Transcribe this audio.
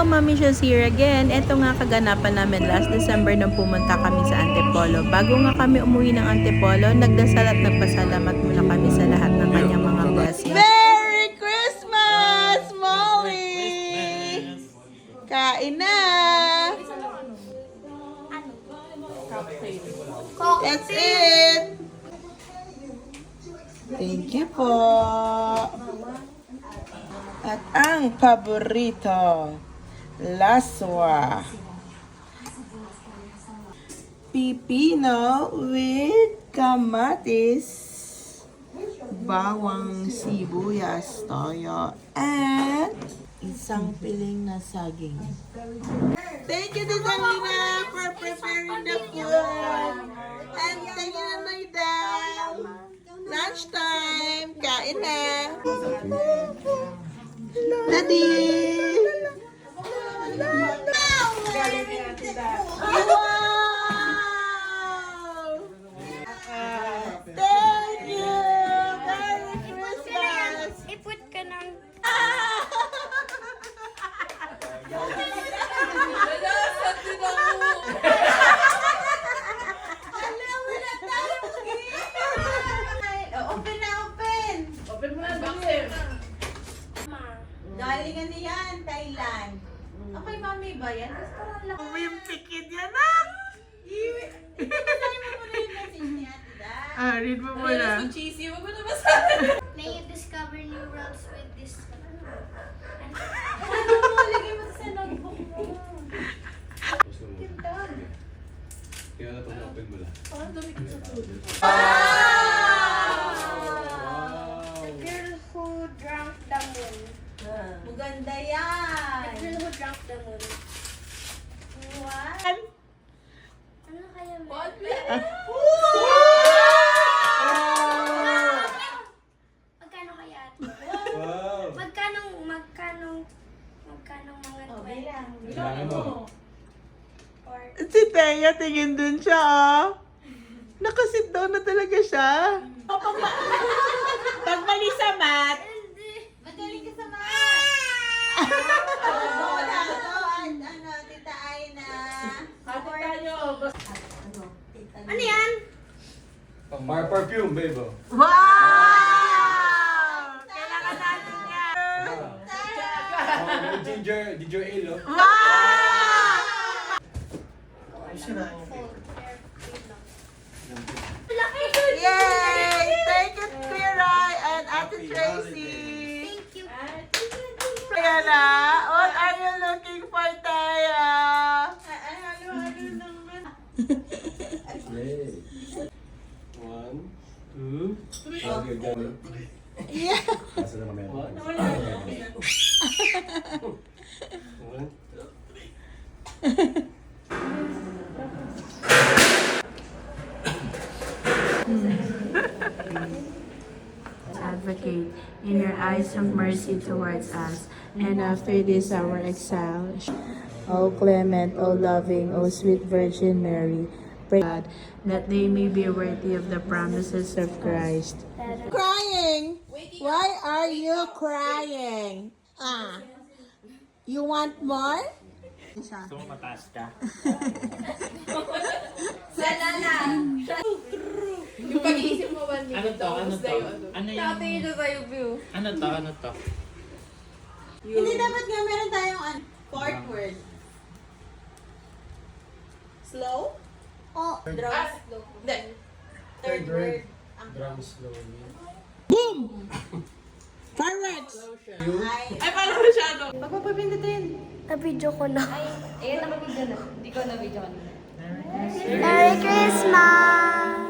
Mommy Show's here again. Ito nga kaganapan namin last December nung pumunta kami sa Antipolo. Bago nga kami umuwi ng Antipolo, nagdasal at nagpasalamat muna kami sa lahat ng kanyang mga blessings. Merry Christmas, Molly! Kain na! That's it! Thank you po! At ang paborito, laswa. Pipino with kamatis, bawang sibuyas, toyo, and isang piling na saging. Thank you, Tita Nina, for preparing the food. And thank you, Madam. Lunchtime, kain na. Daddy! Wow! Thank you! Merry Christmas! Iput ka ng... Open na, open! Open mo na boxer. Galingan niyan, Thailand. Okay, mami ba yan? Restaurant lang. Wimpy kid yan, ah! Basahin mo muna yung message niya, tita. Ah, read mo muna. So cheesy. Wag mo na basahin. May you discover new worlds with this... Ano mo, lagay mo sa notebook mo. Kaya na itong open mo lang. Parang dumi ko sa tulog. The girl who drank the moon. Maganda yan. The girl who drank the moon. What? Ano kaya mo? Magkano kaya ito? Wow! Magkanong mga Oh, 20? bilang. Kailangan mo. Or... Si Thea, tingin dun siya, oh. Nakasit down na talaga siya. Pag mali sa mat. Magaling ka sa math! Ano, tita Aina. Hati tayo. Ano yan? My perfume, babe. Oh. Wow! Kailangan natin yan. Ginger ale, oh. Wow! Yay! Thank you, Kuya Roy and Ate Tracy. Thank you. Kaya na, what are you looking for, Thea? Yay. 1, 2, okay, done. Yeah. Nasa na kami. 1, Advocate, in your eyes have mercy towards us, and after this our exile. O clement, O loving, O sweet Virgin Mary, pray God that they may be worthy of the promises of Christ. Crying? Why are you crying? Ah, you want more? Gusto mo mataas ka? Sana na! Yung pag-iisip mo 1 Ano minute. to? Ano tapos to? na yung Ano yung... Tatingin na sa'yo, view. Ano to? Ano to? Hindi dapat nga meron tayong fourth word. Slow? Oh, Drums? Hindi. Third word. drum slowly. Boom! Fireworks! Ay, paano masyado? Pagpapapindutin. na-video ko na. Ayan, nakabidyo na. Hindi ko na-video na. Merry Christmas!